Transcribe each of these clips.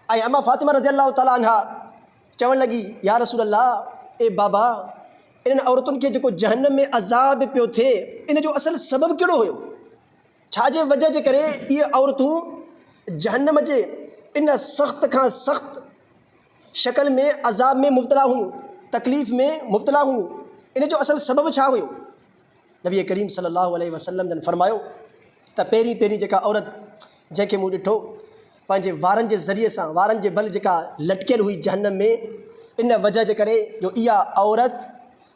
ऐं अम्मा फ़ातिमा रज़ियल्लाहु ताला अन्हा चवणु लॻी, या रसूल अल्लाह, ए बाबा, इन्हनि औरतुनि खे जेको जहन्नम में अज़ाब पियो थिए, इन जो असुलु सबबु कहिड़ो हुयो? छाजे वजह जे करे इहे औरतूं जहन्नम जे इन सख़्त खां सख़्त शक्ल में अज़ाब में मुब्तला हुयूं, तकलीफ़ में मुब्तला हुयूं? इन जो असुलु सबबु छा हुयो? नबी करीम सल्लल्लाहु अलैहि वसल्लम जन फरमायो त पहिरीं जेका औरत जंहिंखे मूं ॾिठो पंहिंजे वारनि जे ज़रिए सां, वारनि जे बल जेका लटकियल हुई जहन्नम में, इन वजह जे करे जो इहा औरत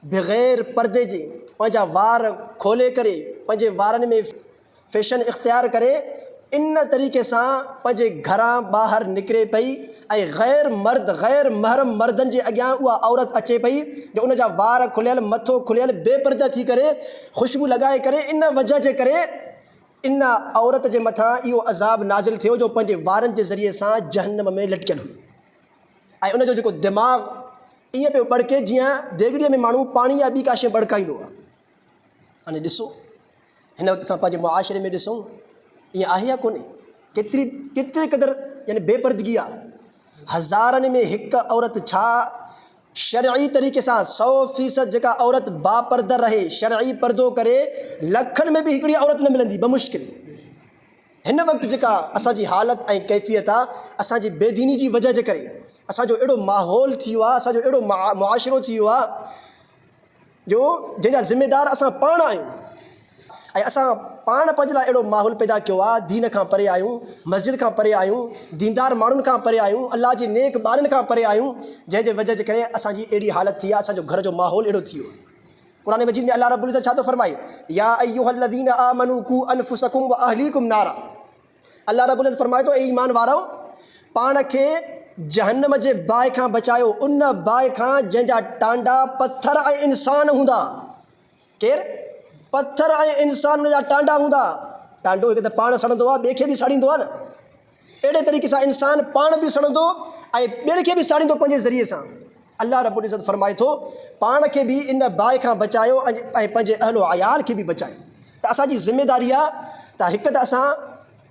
बग़ैर पर्दे जे पंहिंजा वार खोले करे पंहिंजे वारनि में फैशन इख़्तियार करे इन तरीक़े सां पंहिंजे घरां ॿाहिरि निकिरे पई ऐं गैर महरम मर्दनि जे अॻियां उहा औरत अचे पई जो उन जा वार खुलियल, मथो खुलियल, बेपर्दा थी करे, ख़ुशबू लॻाए करे, इन वजह जे करे इन औरत जे मथां इहो अज़ाब नाज़िल थियो जो पंहिंजे वारनि जे ज़रिए सां जहन्नम में लटकियल हुई। ऐं उनजो जेको दिमाग़ ईअं पियो बड़के जीअं देगिड़ीअ में माण्हू पाणी या ॿी का शइ बड़काईंदो आहे। हाणे ॾिसो, हिन वक़्तु असां पंहिंजे मुआशिरे में ॾिसूं, ईअं आहे या कोन्हे? केतिरे क़दुरु यानी बेपर्दगी आहे। हज़ारनि में हिकु औरत छा शरई तरीक़े सां 100% जेका औरत बापर्दा रहे, शरई पर्दो करे, लखनि में बि हिकिड़ी औरत न मिलंदी बमुश्किल। हिन वक़्तु जेका असांजी हालत ऐं कैफ़ियत आहे, असांजी बेदीनी जी वजह जे करे असांजो अहिड़ो माहौल थी वियो आहे, असांजो अहिड़ो मुआशिरो थी वियो आहे जो जंहिंजा ज़िम्मेदार असां पाण आहियूं। ऐं असां पाण पंहिंजे लाइ अहिड़ो माहौल पैदा कयो आहे, दीन खां परे आहियूं, मस्जिद खां परे आहियूं, दीनदार माण्हुनि खां परे आहियूं, अल्लाह जे नेक ॿारनि खां परे आहियूं, जंहिंजे वजह जे करे असांजी अहिड़ी हालत थी आहे, असांजो घर जो माहौल अहिड़ो थी वियो आहे। क़ुरान मजीद में अल्लाह रब्बुल इज़्ज़त छा थो फरमाए? या अय्युहल्लज़ीना आमनू कू अनफुसकुम व अहलीकुम नारा। अल्लाह रब्बुल इज़्ज़त फरमाए थो, ए ईमान वारो, पाण खे जहन्नम जे बाहि खां बचायो, उन बाहि खां जंहिंजा टांडा पत्थर ऐं इंसान हूंदा। केरु? पत्थर ऐं इंसान उन जा टांडा हूंदा। टांडो हिकु त पाण सड़ंदो आहे, ॿिए खे बि साड़ींदो आहे न। अहिड़े तरीक़े सां इंसान पाण बि सड़ंदो ऐं ॿियनि खे बि साड़ींदो पंहिंजे ज़रिए सां। अल्लाह रब्बुल इज़्ज़त फरमाए थो, पाण खे बि इन बाहि खां बचायो ऐं पंहिंजे अहलो अयाल खे बि बचायो। त असांजी ज़िम्मेदारी आहे त हिकु त असां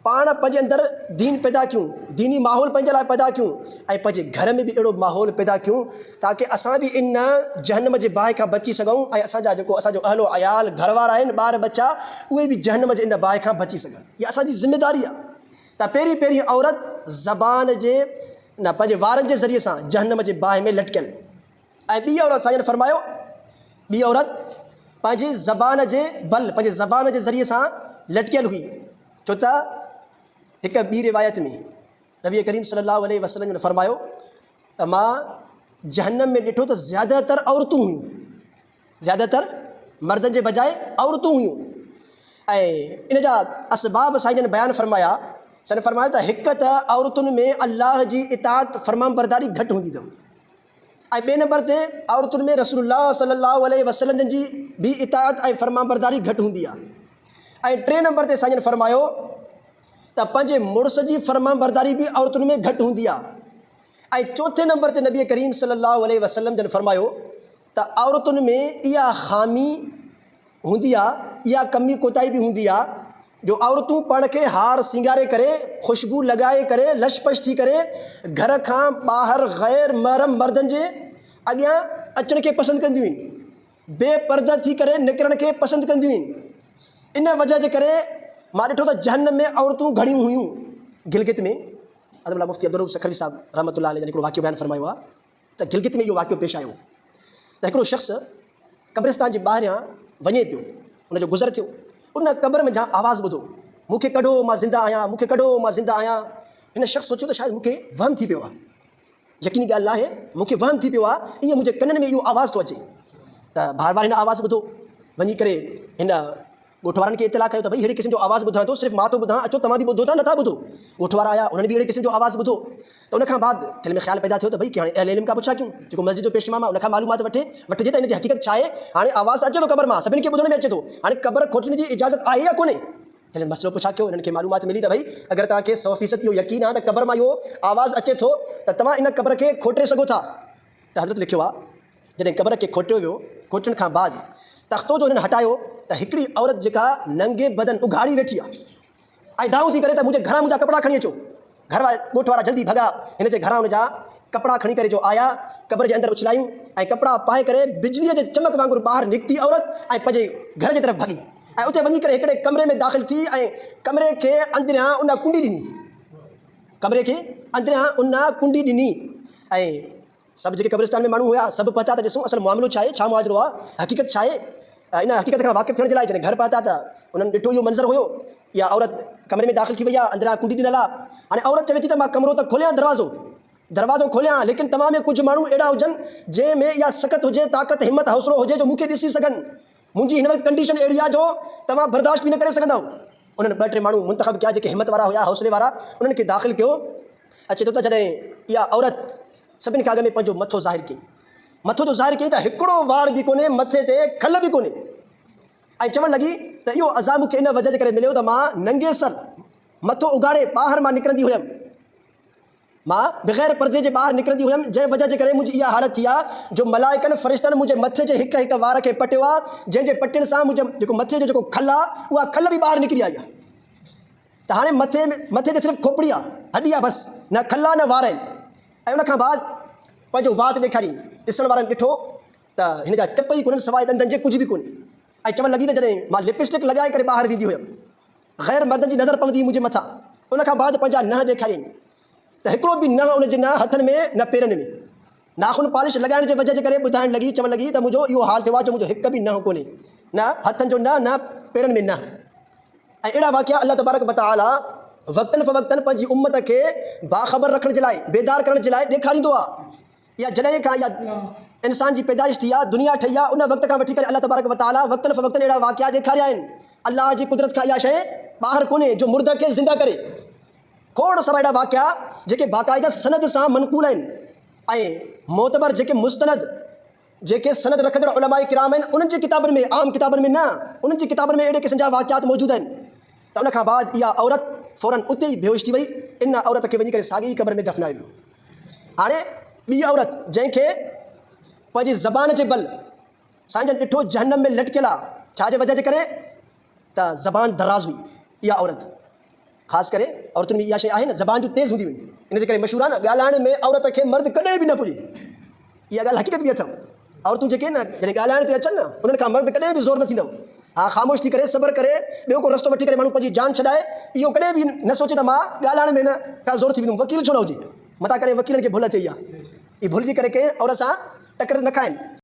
पाण पंहिंजे अंदरि दीन पैदा कयूं, दीनी माहौल पंहिंजे लाइ पैदा कयूं ऐं पंहिंजे घर में बि अहिड़ो माहौल पैदा कयूं ताकी असां बि इन जहन्नम जे बाहि खां बची सघूं ऐं असांजा जेको असांजो अहलो अयाल, घर वारा आहिनि, ॿार बच्चा, उहे बि जहन्नम जे इन बाहि खां बची सघनि। इहा असांजी ज़िम्मेदारी आहे। त पहिरीं औरत ज़बान जे न पंहिंजे वारनि जे ज़रिए सां जहन्नम जे बाहि में लटकियल, ऐं ॿी औरत साईं फरमायो, ॿी औरत पंहिंजी ज़बान जे बल, पंहिंजे ज़बान जे ज़रिए सां लटकियल हुई। छो त हिकु ॿी रिवायत में नबी करीम सल्लल्लाहु अलैहि वसल्लम ने फरमायो त मां जहन्नम में ॾिठो त ज़्यादातर औरतूं हुयूं, ज़्यादातर मर्दनि जे बजाए औरतूं हुयूं। ऐं इन जा असबाब साईं जन बयानु फरमाया। सन फरमायो त हिकु त औरतुनि में अल्लाह जी इताअत फरमान बरदारी घटि हूंदी अथव, ऐं ॿिए नंबर ते औरतुनि में रसूलुल्लाह सल्लल्लाहु अलैहि वसल्लम जी बि इताअत ऐं फरमान बरदारी घटि हूंदी आहे। ऐं टे नंबर ते साईं जन फरमायो त पंहिंजे मुड़ुस जी फरमान बरदारी बि औरतुनि में घटि हूंदी आहे। ऐं चौथे नंबर ते नबी करीम सल्लल्लाहु अलैहि वसल्लम जन फरमायो त औरतुनि में इहा ख़ामी हूंदी आहे, इहा कमी कोताही बि हूंदी आहे जो औरतूं पाण खे हार सिंगारे करे, ख़ुशबू लॻाए करे, लशपश थी करे घर खां ॿाहिरि गैर महरम मर्दनि जे अॻियां अचण खे पसंदि कंदियूं आहिनि, बेपर्दा थी करे निकिरण खे पसंदि कंदियूं आहिनि। इन वजह जे करे मां ॾिठो त जहन्नम में औरतूं घणियूं हुयूं। गिलगित में अदबुल्ला मुफ्ती अब्दुल रऊफ़ सखरी साहब रहमतुल्लाह अलैह जन हिकिड़ो वाक़ियो बयानु फरमायो आहे त गिलगित में इहो वाक़ियो पेश आयो त हिकिड़ो शख़्स क़ब्रिस्तान जे ॿाहिरियां वञे पियो, उनजो गुज़र थियो, उन क़ब्र में जां आवाज़ु ॿुधो, मूंखे कढो मां ज़िंदा आहियां, मूंखे कढो मां ज़िंदा आहियां। हिन शख़्स सोचियो त शायदि मूंखे वहम थी पियो आहे, यकीनी ॻाल्हि आहे, मूंखे वहम थी पियो आहे, ईअं मुंहिंजे कननि में इहो आवाज़ु थो अचे। त बार बार हिन आवाज़ु ॿुधो, वञी करे हिन ॻोठ वारनि खे इतला कयो त भई अहिड़े क़िस्म जो आवाज़ु ॿुधां थो, सिर्फ़ु मां थो ॿुधां, अचो तव्हां बि ॿुधो था नथा ॿुधो। ॻोठ वारा आया, उन्हनि बि अहिड़े क़िस्म जो आवाज़ु ॿुधो। त उनखां बाद दिलि में ख़्यालु पैदा थियो त भई हाणे अहले इल्म खां पुछां क्यों, जेको मस्जिद जो पेश इमाम आहे उनखां मालूमात वठिजे त हिन जी हक़ीक़त छा आहे। हाणे आवाज़ु अचे थो क़ब्र मां, सभिनी खे ॿुधण में अचे थो, हाणे क़ब्र खोटण जी इजाज़त आहे या कोन्हे। दिलि मसइलो पुछा कयो, हिननि खे मालूमात मिली त भई अगरि तव्हांखे 100% इहो यकीन आहे त क़ब्र मां इहो आवाज़ु अचे थो त तव्हां इन क़ब्र खे खोटे सघो था। त हज़रत लिखियो आहे जॾहिं क़ब्र खे खोटियो वियो, खोटण खां बाद तख़्तो जो हिननि हटायो त हिकिड़ी औरत जेका नंगे बदन उघाड़ी वेठी आहे ऐं दाऊं थी करे त मुंहिंजे घरां मुंहिंजा कपिड़ा खणी अचो। घर वारा ॻोठ वारा जल्दी भॻा, हिन जे घरां हुनजा कपिड़ा खणी करे जो आया, क़ब्र जे अंदरि उछलायूं ऐं कपिड़ा पाए करे बिजलीअ जे चमक वांगुरु ॿाहिरि निकिती औरत ऐं पंहिंजे घर जे तरफ़ भॻी ऐं उते वञी करे हिकिड़े कमरे में दाख़िल थी ऐं कमरे खे अंदरियां उन कुंडी ॾिनी, कमरे खे अंदरियां उन कुंडी ॾिनी। ऐं सभु जेके क़ब्रिस्तान में माण्हू हुआ सभु पहुता त ॾिसूं असल मामिलो छा आहे, छा मुआजरो आहे, हक़ीक़त छा आहे। इन हक़ीक़त खां वाक़िफ़ थियण जे लाइ जॾहिं घर पहुता त उन्हनि ॾिठो इहो मंज़र हुयो, इहा औरत कमरे में दाख़िल थी वई आहे, अंदरियां कुंडी ॾिनल आहे। हाणे औरत चवे थी त मां कमरो त खोलियां, दरवाज़ो खोलियां, लेकिन तव्हां में कुझु माण्हू अहिड़ा हुजनि जंहिंमें इहा सकत हुजे, ताक़त हिम्मत हौसलो हुजे जो मूंखे ॾिसी सघनि। मुंहिंजी हिन वक़्तु कंडीशन अहिड़ी आहे जो तव्हां बर्दाश्त बि न करे सघंदव। उन्हनि 2-3 माण्हू मुंतख़ब कया जेके हिम्मत वारा हुआ, हौसले वारा, उन्हनि खे दाख़िल कयो। अचे थो त जॾहिं इहा औरत सभिनि खां अॻ में पंहिंजो मथो ज़ाहिर कई, मथो जो ज़ाहिर कई त हिकिड़ो वार बि कोन्हे, मथे ते खल बि कोन्हे ऐं चवणु लॻी त इहो अज़ाब मूंखे इन वजह जे करे मिलियो त मां नंगे सर मथो उघाड़े ॿाहिरि मां निकिरंदी हुयमि, मां बग़ैर पर्दे जे ॿाहिरि निकिरंदी हुयमि, जंहिं वजह जे करे मुंहिंजी इहा हालत थी आहे जो मलाइकनि फ़रिश्तनि मुंहिंजे मथे जे हिक हिक वार खे पटियो आहे, जंहिंजे पटियण सां मुंहिंजो जेको मथे जो जेको खल आहे उहा खल बि ॿाहिरि निकिरी आई आहे। त हाणे मथे ते सिर्फ़ु खोपड़ी आहे, हॾी आहे, बसि न खल आहे न वार आहिनि। ऐं उनखां बाद पंहिंजो वात ॾेखारी, ॾिसण वारनि ॾिठो त हिन जा चप ई कोन्हनि, सवाइ ॾंदनि जे कुझु बि कोन्हे। ऐं चवणु लॻी त जॾहिं मां लिपस्टिक लॻाए करे ॿाहिरि वेंदी हुयमि, ग़ैर मर्दनि जी नज़र पवंदी मुंहिंजे मथां। उनखां बाद पंहिंजा नह ॾेखारियईं त हिकिड़ो बि नह उनजे न हथनि में न पेरनि में, नाख़ून पॉलिश लॻाइण जे वजह जे करे ॿुधाइण लॻी, चवणु लॻी त मुंहिंजो इहो हाल थियो आहे जो मुंहिंजो हिकु बि नह कोन्हे, न हथनि जो न पेरनि में न। ऐं अहिड़ा वाक़िया अल्लाह तबारक व तआला वक़्तन फ़वक़्तन पंहिंजी उम्मत खे बाख़बर रखण जे लाइ, बेदार करण जे लाइ ॾेखारींदो आहे। इहा जॾहिं खां इहा इंसान जी पैदाइश थी आहे, दुनिया ठही आहे, उन वक़्त खां वठी करे अल्लाह तबारक व तआला वक़्तन फ़वक़्तन अहिड़ा वाक़िया ॾेखारिया आहिनि। अल्लाह जी कुदरत खां इहा शइ ॿाहिरि कोन्हे जो मुर्द खे ज़िंदा करे। खोड़ सारा अहिड़ा वाक़िया जेके बाक़ाइदा सनद सां मनक़ूल आहिनि ऐं मोतबर जेके मुस्तनद जेके सनद रखंदड़ उलमाए किराम आहिनि, उन्हनि जी किताबनि में, आम किताबनि में न, उन्हनि जी किताबनि में अहिड़े क़िस्म जा वाक़ियात मौजूदु आहिनि। त उनखां बाद इहा औरत फ़ौरन उते ई बेहोश थी वई, इन औरत खे वञी करे साॻी क़ब्र में दफ़नायो। हाणे ॿी औरत जंहिंखे पंहिंजी ज़बान जे बल साईं जन ॾिठो जहन्नम में लटकियल आहे, छाजे वजह जे करे त ज़बान दराज़ हुई। इहा औरत ख़ासि करे औरतुनि में इहा शइ आहे न, ज़बान जूं तेज़ हूंदियूं आहिनि, इन जे करे मशहूरु आहे न, ॻाल्हाइण में औरत खे मर्द कॾहिं बि न पुॼे। इहा ॻाल्हि हक़ीक़त बि अथव। औरतूं जेके न जॾहिं ॻाल्हाइण ते अचनि न, उन्हनि खां मर्द कॾहिं बि ज़ोर न थींदव। हाँ, ख़ामोश थी करे सब्र करे ॿियो को रस्तो वठी करे माण्हू पंहिंजी जान छॾाए, इहो कॾहिं बि न सोचे त मां ॻाल्हाइण में न का ज़ोर थी वेंदुमि, वकील छो न हुजे। मता करे वकीलनि खे भुल थिए, इहा भुलिजी करे कंहिं औरत सां टकर न खाइनि।